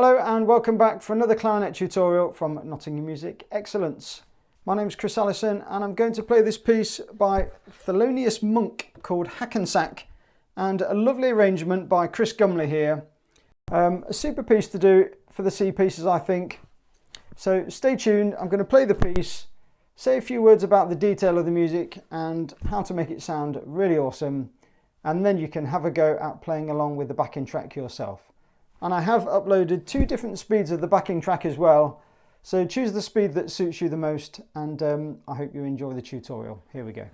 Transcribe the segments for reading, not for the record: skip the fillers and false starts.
Hello and welcome back for another clarinet tutorial from Nottingham Music Excellence. My name's Chris Allison and I'm going to play this piece by Thelonious Monk called Hackensack, and a lovely arrangement by Chris Gumbley here. A super piece to do for the C pieces, I think. So stay tuned, I'm going to play the piece, say a few words about the detail of the music and how to make it sound really awesome, and then you can have a go at playing along with the backing track yourself. And I have uploaded 2 different speeds of the backing track as well, so choose the speed that suits you the most, and I hope you enjoy the tutorial. Here we go.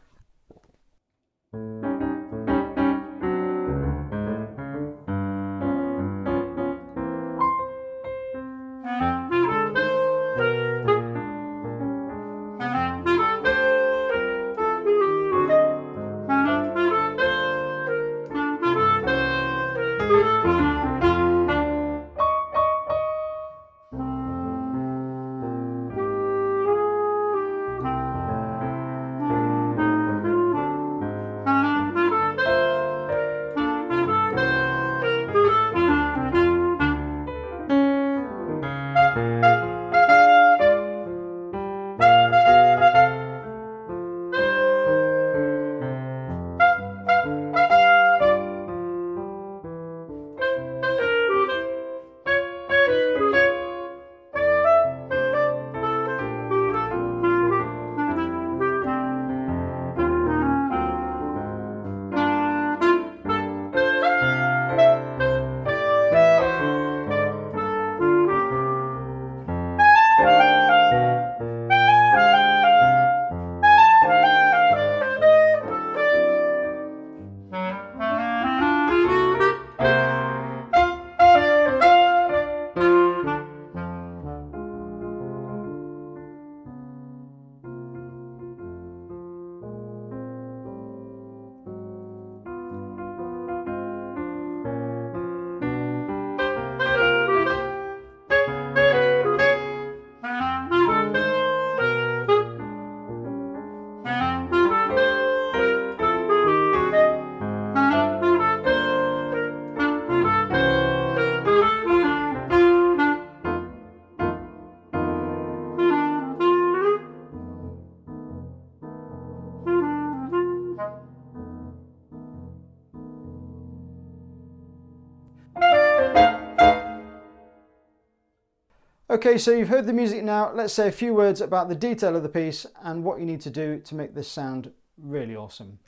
Okay, so you've heard the music now. Let's say a few words about the detail of the piece and what you need to do to make this sound really awesome.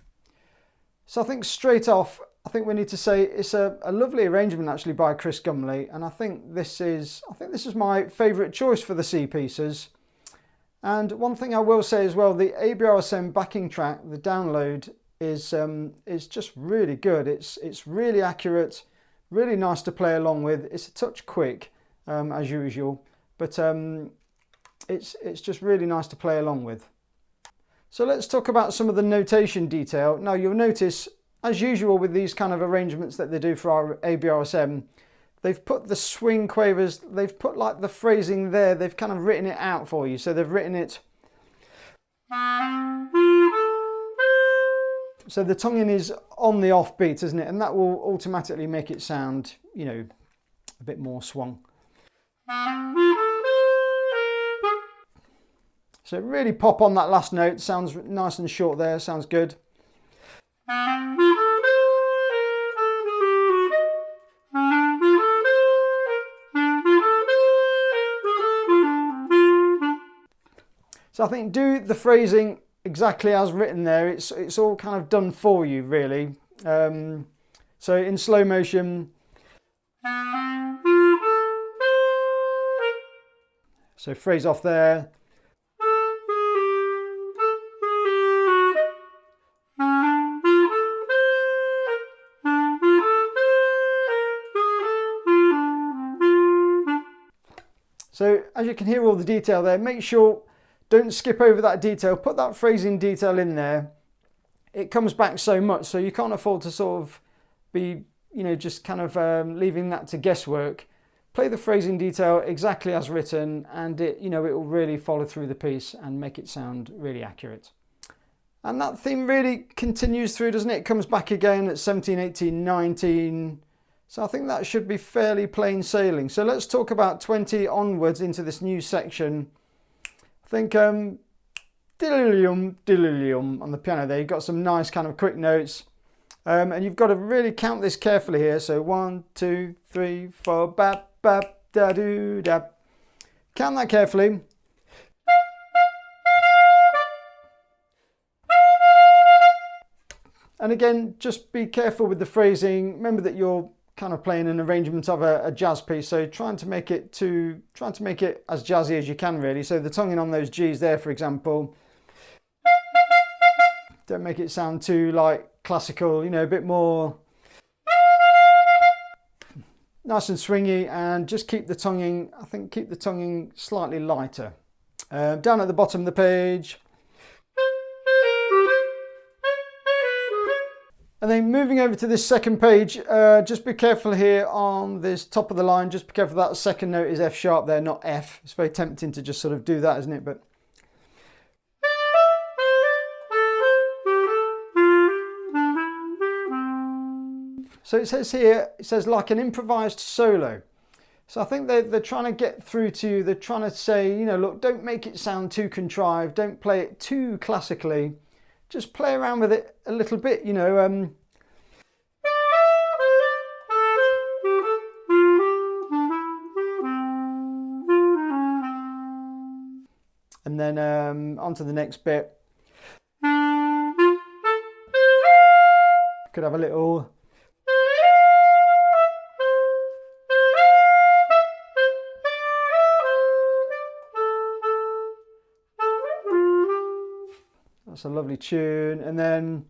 So I think straight off, we need to say it's a lovely arrangement actually by Chris Gumbley, and I think this is my favourite choice for the C pieces. And one thing I will say as well, the ABRSM backing track, the download, is just really good. It's really accurate, really nice to play along with. It's a touch quick, as usual, but it's just really nice to play along with. So let's talk about some of the notation detail. Now you'll notice, as usual with these kind of arrangements that they do for our ABRSM, they've put the swing quavers, they've put like the phrasing there, they've kind of written it out for you. So they've written it, so the tonguing is on the off beat, isn't it? And that will automatically make it sound, you know, a bit more swung. So really pop on that last note, sounds nice and short there, sounds good. So I think do the phrasing exactly as written there, it's all kind of done for you really. So in slow motion, so phrase off there. So as you can hear all the detail there, make sure don't skip over that detail, put that phrasing detail in there. It comes back so much, so you can't afford to sort of be, you know, just kind of leaving that to guesswork. Play the phrasing detail exactly as written, and it will really follow through the piece and make it sound really accurate. And that theme really continues through, doesn't it? It comes back again at 17, 18, 19, So I think that should be fairly plain sailing. So let's talk about 20 onwards into this new section. I think diddly-um on the piano there. You've got some nice kind of quick notes. And you've got to really count this carefully here. So 1, 2, 3, 4, bap, bap, da, doo, da. Count that carefully. And again, just be careful with the phrasing. Remember that you're kind of playing an arrangement of a jazz piece, so trying to make it as jazzy as you can, really. So the tonguing on those G's there, for example, don't make it sound too like classical, you know, a bit more nice and swingy, and just keep the tonguing, I think keep the tonguing slightly lighter. Down at the bottom of the page. And then moving over to this second page, just be careful here on this top of the line, just be careful that second note is F sharp there, not F. It's very tempting to just sort of do that, isn't it? But so it says here, it says like an improvised solo. So I think they're trying to get through to you, they're trying to say, you know, look, don't make it sound too contrived, don't play it too classically. Just play around with it a little bit, you know. And then on to the next bit. Could have a little. That's a lovely tune. And then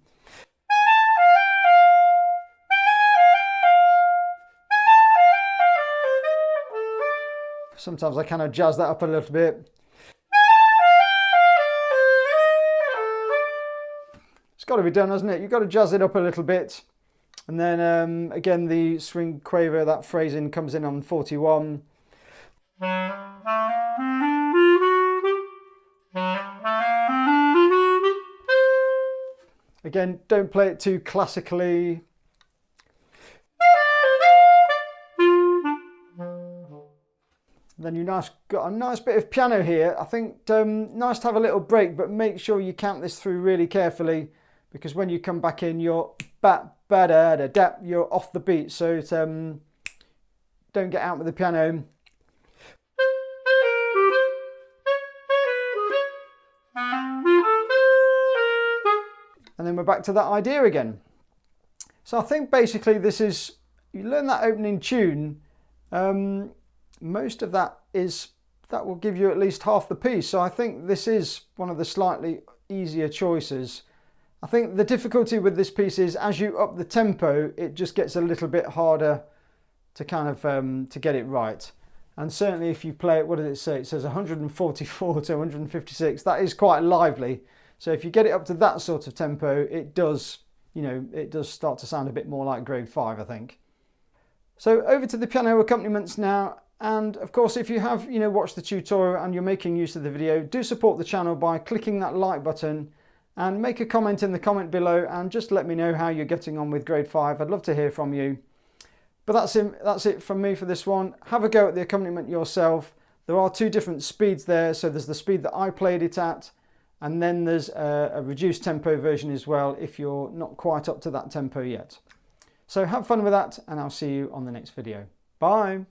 sometimes I kind of jazz that up a little bit. It's got to be done, hasn't it? You've got to jazz it up a little bit. And then again, the swing quaver, that phrasing comes in on 41. Again, don't play it too classically. Then you've got a nice bit of piano here. I think nice to have a little break, but make sure you count this through really carefully, because when you come back in, you're you're off the beat. So it's, don't get out with the piano. And then we're back to that idea again. So I think basically this is, you learn that opening tune, most of that will give you at least half the piece. So I think this is one of the slightly easier choices. I think the difficulty with this piece is as you up the tempo, it just gets a little bit harder to kind of to get it right. And certainly if you play it, what does it say? It says 144 to 156. That is quite lively. So if you get it up to that sort of tempo, it does, you know, it does start to sound a bit more like grade 5, I think. So over to the piano accompaniments now. And of course, if you have, you know, watched the tutorial and you're making use of the video, do support the channel by clicking that like button and make a comment in the comment below and just let me know how you're getting on with grade 5. I'd love to hear from you. But that's it from me for this one. Have a go at the accompaniment yourself. There are 2 different speeds there. So there's the speed that I played it at, and then there's a reduced tempo version as well if you're not quite up to that tempo yet. So have fun with that, and I'll see you on the next video. Bye.